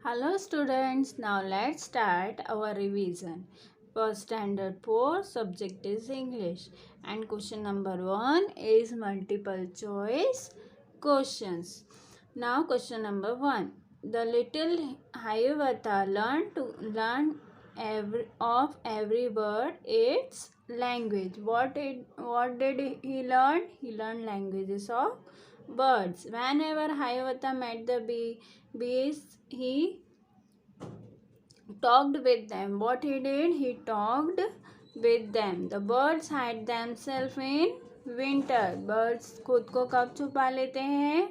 Hello students, now let's start our revision. For standard 4 subject is English and question number 1 is multiple choice questions. Now question number 1. The little Hayavata learn every word its language. What did he learn? He learned languages of birds. Whenever Hayavata met the bees, he talked with them. What he did? He talked with them. The birds hide themselves in winter. Birds खुद को कब छुपा लेते हैं?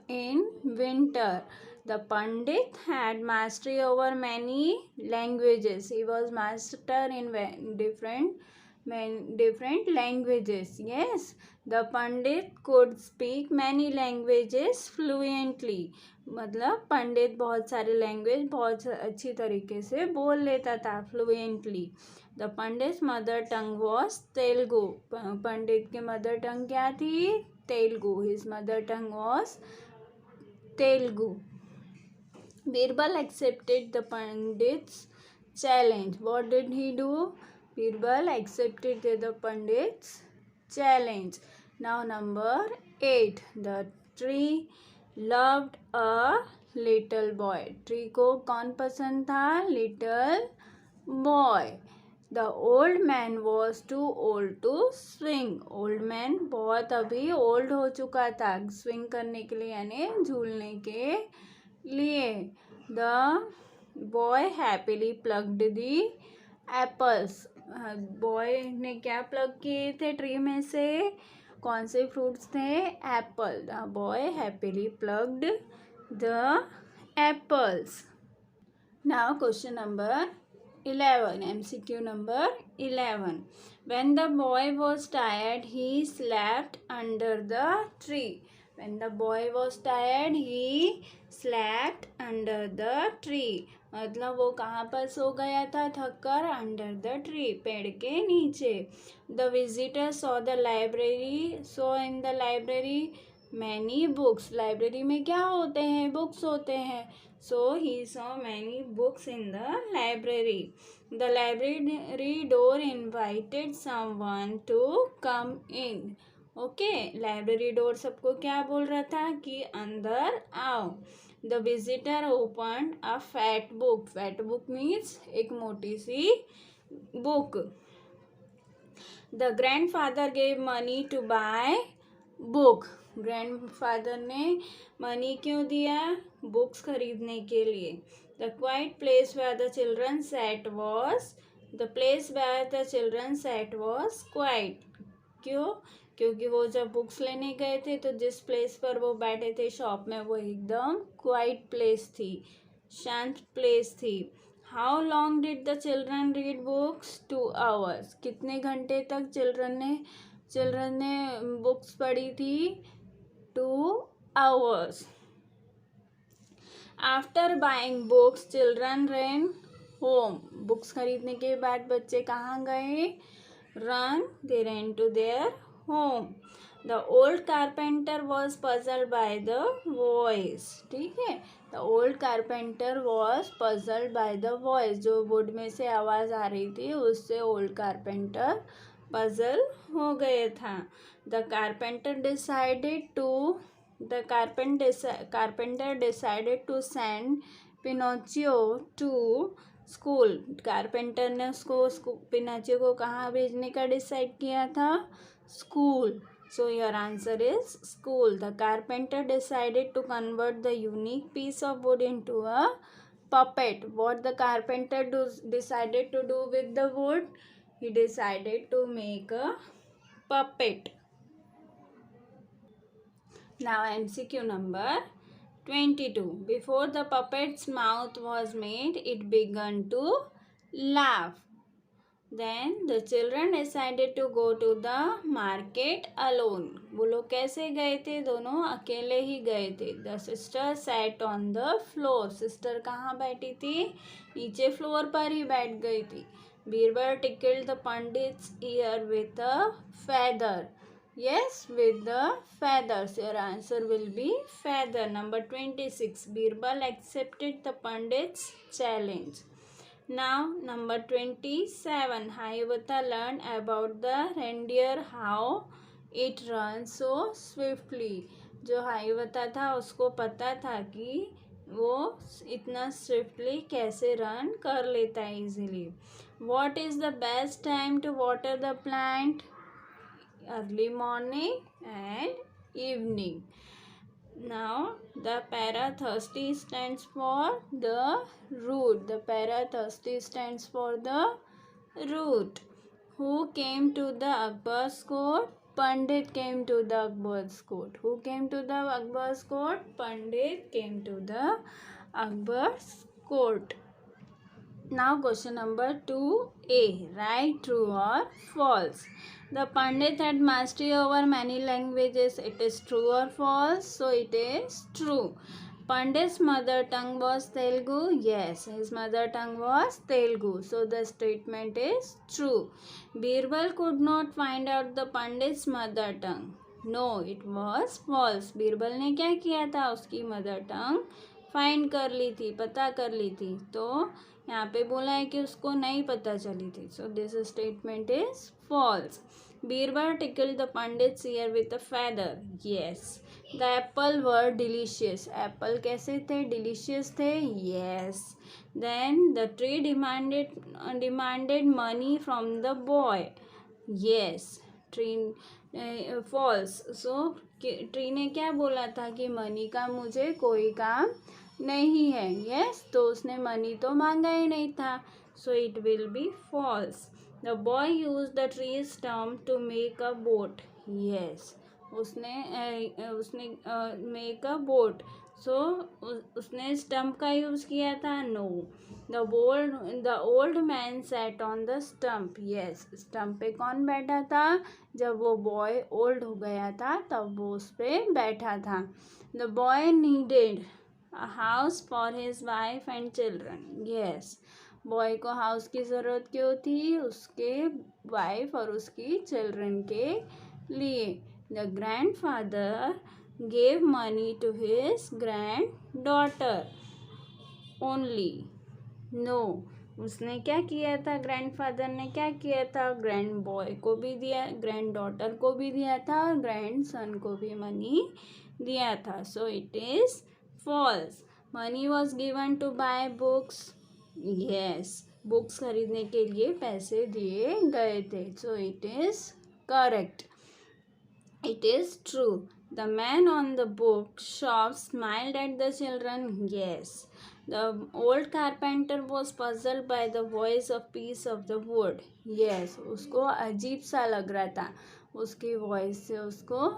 In winter. The Pandit had mastery over many languages. He was master in different languages. Yes, the Pandit could speak many languages fluently. मतलब पंडित बहुत सारे language बहुत अच्छी तरीके से बोल लेता था fluently. The pandit mother tongue was Telugu. Pandit की मदर टंग क्या थी? Telugu. His mother tongue was Telugu. Birbal accepted the pandit's challenge. What did he do? Birbal accepted the Pandit's challenge. Now number 8. The tree loved a little boy. Tree को कौन पसंद था? Little boy. The old man was too old to swing. Old man बहुत अभी old हो चुका था swing करने के लिए यानी झूलने के लिए. The boy happily plucked the apples. Boy ने क्या प्लग किए थे ट्री में से? कौन से फ्रूट्स थे? Apple. The boy happily plucked the apples. Now question number 11. MCQ number 11. When the boy was tired, he slept under the tree. When the boy was tired, he slept under the tree. मतलब वो कहाँ पर सो गया था थककर? Under the tree, पेड़ के नीचे. The visitor saw the library. So in the library many books. Library में क्या होते हैं? बुक्स होते हैं. So he saw many books in the library. The library door invited someone to come in. Okay, library door सबको क्या बोल रहा था? कि अंदर आओ. The visitor open a fat book. Fat book means एक मोटी सी book. The grandfather gave money to buy book. Grandfather ने मनी क्यों दिया? बुक्स खरीदने के लिए. The quiet place where the children sat was. The place where the children sat was quiet. क्यों? क्योंकि वो जब बुक्स लेने गए थे तो जिस प्लेस पर वो बैठे थे शॉप में वो एकदम क्वाइट प्लेस थी, शांत प्लेस थी. How long did the children read books? 2 hours. कितने घंटे तक चिल्ड्रन ने बुक्स पढ़ी थी? 2 hours. After buying books children run home. Books खरीदने के बाद बच्चे कहाँ गए? Run. They run to their home. The old carpenter was puzzled by the voice. ठीक है, the old carpenter was puzzled by the voice. जो वुड में से आवाज़ आ रही थी उससे old carpenter puzzle हो गया था. The carpenter decided to send Pinocchio to school. Carpenter ने उसको पिनाचियो को कहाँ भेजने का डिसाइड किया था? School. So your answer is school. The carpenter decided to convert the unique piece of wood into a puppet. What the carpenter decided to do with the wood? He decided to make a puppet. Now MCQ number 22. Before the puppet's mouth was made, it began to laugh. Then the children decided to go to the market alone. वो लोग कैसे गए थे? दोनों अकेले ही गए थे. The sister sat on the floor. Sister कहाँ बैठी थी? नीचे फ्लोर पर ही बैठ गई थी. Birbal tickled the pandit's ear with a feather. Yes, with the feathers. Your answer will be feather. Number 26. Birbal accepted the Pandit's challenge. Now, number 27. Hayavata learned about the reindeer, how it runs so swiftly. जो हाईवता था उसको पता था कि वो इतना swiftly कैसे run कर लेता है easily. What is the best time to water the plant? Early morning and evening. Now, the parathirsty stands for the root. The parathirsty stands for the root. Who came to the Akbar's court? Pandit came to the Akbar's court. Who came to the Akbar's court? Pandit came to the Akbar's court. Now question number 2a. Write true or false. The Pandit had mastery over many languages. It is true or false? So it is true. Pandit's mother tongue was Telugu. Yes, his mother tongue was Telugu. So the statement is true. Birbal could not find out the Pandit's mother tongue. No, it was false. Birbal ने क्या किया था? उसकी mother tongue find कर ली थी, पता कर ली थी. तो यहाँ पे बोला है कि उसको नहीं पता चली थी. So this statement is false. Birbal tickled the pandit's ear with a feather. Yes. The apple were delicious. Apple कैसे थे? डिलीशियस थे. Yes. Then the tree demanded money from the boy. Yes. Tree false. So tree ने क्या बोला था कि money का मुझे कोई काम नहीं है. यस. तो उसने मनी तो मांगा ही नहीं था. So it will be false. The boy use the tree stump to make a boat. Yes. उसने मेक अ बोट. सो उसने स्टम्प का यूज किया था. No. The old man sat on the stump. Yes. Stump पे कौन बैठा था? जब वो बॉय ओल्ड हो गया था तब वो उस पर बैठा था. The boy needed a house for his wife and children. Yes. Boy को हाउस की ज़रूरत क्यों थी? उसके वाइफ और उसकी चिल्ड्रन के लिए. The grandfather gave money to his granddaughter only. No. उसने क्या किया था? ग्रैंडफादर ने क्या किया था? ग्रैंड बॉय को भी दिया, ग्रैंड डॉटर को भी दिया था, ग्रैंड सन को भी मनी दिया था. So it is false. Money was given to buy books. Yes. Books खरीदने के लिए पैसे दिए गए थे. So it is correct. It is true. The man on the book shop smiled at the children. Yes. The old carpenter was puzzled by the voice of piece of the wood. Yes. उसको अजीब सा लग रहा था. उसकी voice से उसको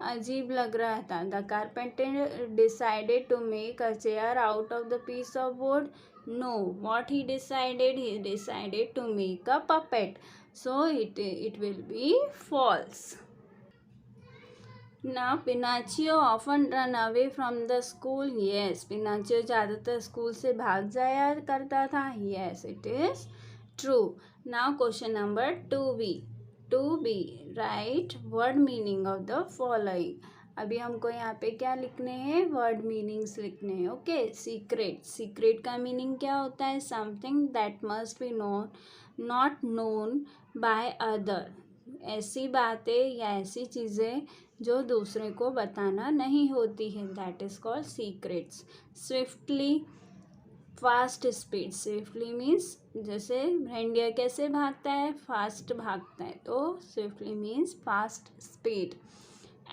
अजीब लग रहा था. The carpenter decided to make a chair out of the piece of wood. No. What he decided to make a puppet. So it will be false. Now Pinocchio often run away from the school. Yes. Pinocchio ज़्यादातर school से भाग जाया करता था. Yes, it is true. Now question number 2b. 2b. Write word meaning of the following. अभी हमको यहाँ पे क्या लिखने हैं? वर्ड मीनिंग्स लिखने हैं. ओके. सीक्रेट. सीक्रेट का मीनिंग क्या होता है? Something that must be known, not known by other. ऐसी बातें या ऐसी चीज़ें जो दूसरे को बताना नहीं होती है. That is called secrets. Swiftly. Fast speed. Swiftly means जैसे रेंडियर कैसे भागता है? फास्ट भागता है. तो swiftly means fast speed.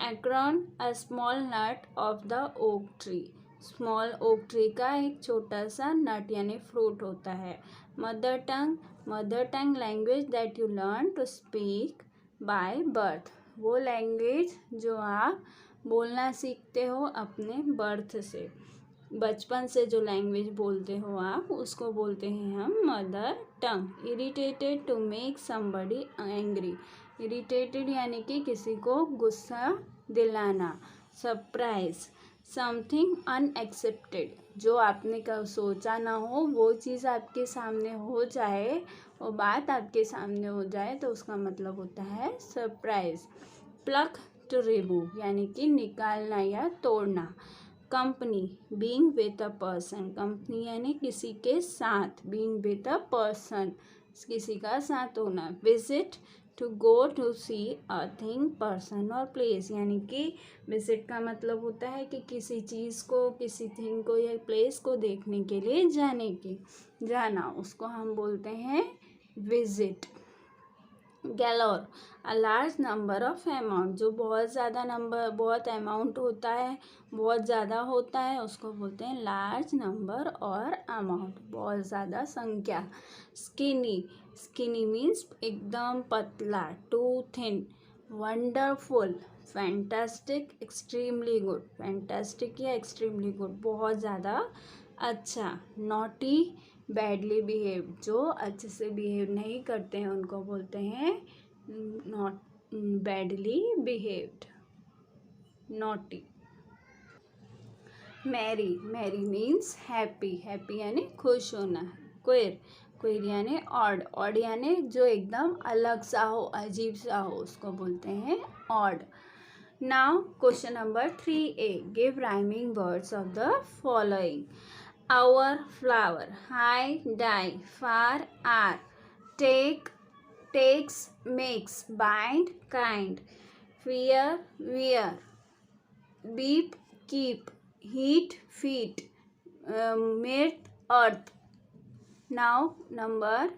Acorn. A small nut of the oak tree. Small oak tree का एक छोटा सा नट यानी फ्रूट होता है. Mother tongue. Mother tongue language that you learn to speak by birth. वो लैंग्वेज जो आप बोलना सीखते हो अपने बर्थ से, बचपन से जो लैंग्वेज बोलते हो आप उसको बोलते हैं हम mother tongue. Irritated. To make somebody angry. Irritated यानी कि किसी को गुस्सा दिलाना. सरप्राइज. Something unexpected. जो आपने सोचा ना हो वो चीज़ आपके सामने हो जाए, वो बात आपके सामने हो जाए तो उसका मतलब होता है सरप्राइज. प्लक टू रिमूव यानी कि निकालना या तोड़ना। Company being with a person, company यानी किसी के साथ, बीइंग विद अ पर्सन किसी का साथ होना। Visit to go to see a thing person और प्लेस यानी कि विजिट का मतलब होता है कि किसी चीज़ को, किसी थिंग को या प्लेस को देखने के लिए जाना, उसको हम बोलते हैं visit. Galore a large number of amount, जो बहुत ज़्यादा नंबर, बहुत अमाउंट होता है, बहुत ज़्यादा होता है, उसको बोलते हैं लार्ज नंबर और अमाउंट, बहुत ज़्यादा संख्या। स्किनी, स्किनी मीन्स एकदम पतला, too thin. Wonderful, fantastic, extremely good, fantastic या एक्सट्रीमली गुड, बहुत ज़्यादा अच्छा। नॉटी, बैडली बिहेव, जो अच्छे से बिहेव नहीं करते हैं उनको बोलते हैं not badly behaved, naughty. Merry, merry means happy, happy यानी खुश होना। क्वेर, क्वेर यानी ऑड, ऑड यानी जो एकदम अलग सा हो, अजीब सा हो, उसको बोलते हैं odd. Now question number 3A, give rhyming words of the following. Our flower, high, die, far, are, take, takes, makes, bind, kind, fear, wear, beep, keep, heat, feet, meet, earth. Now number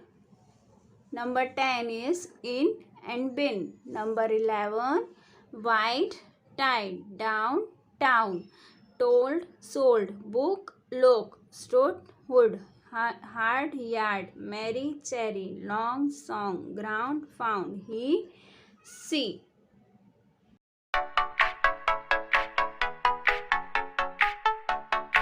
10 is in and bin. Number 11, white, tide, down, town, told, sold, book, look, stood, wood, hard, yard, merry, cherry, long, song, ground, found, he, see.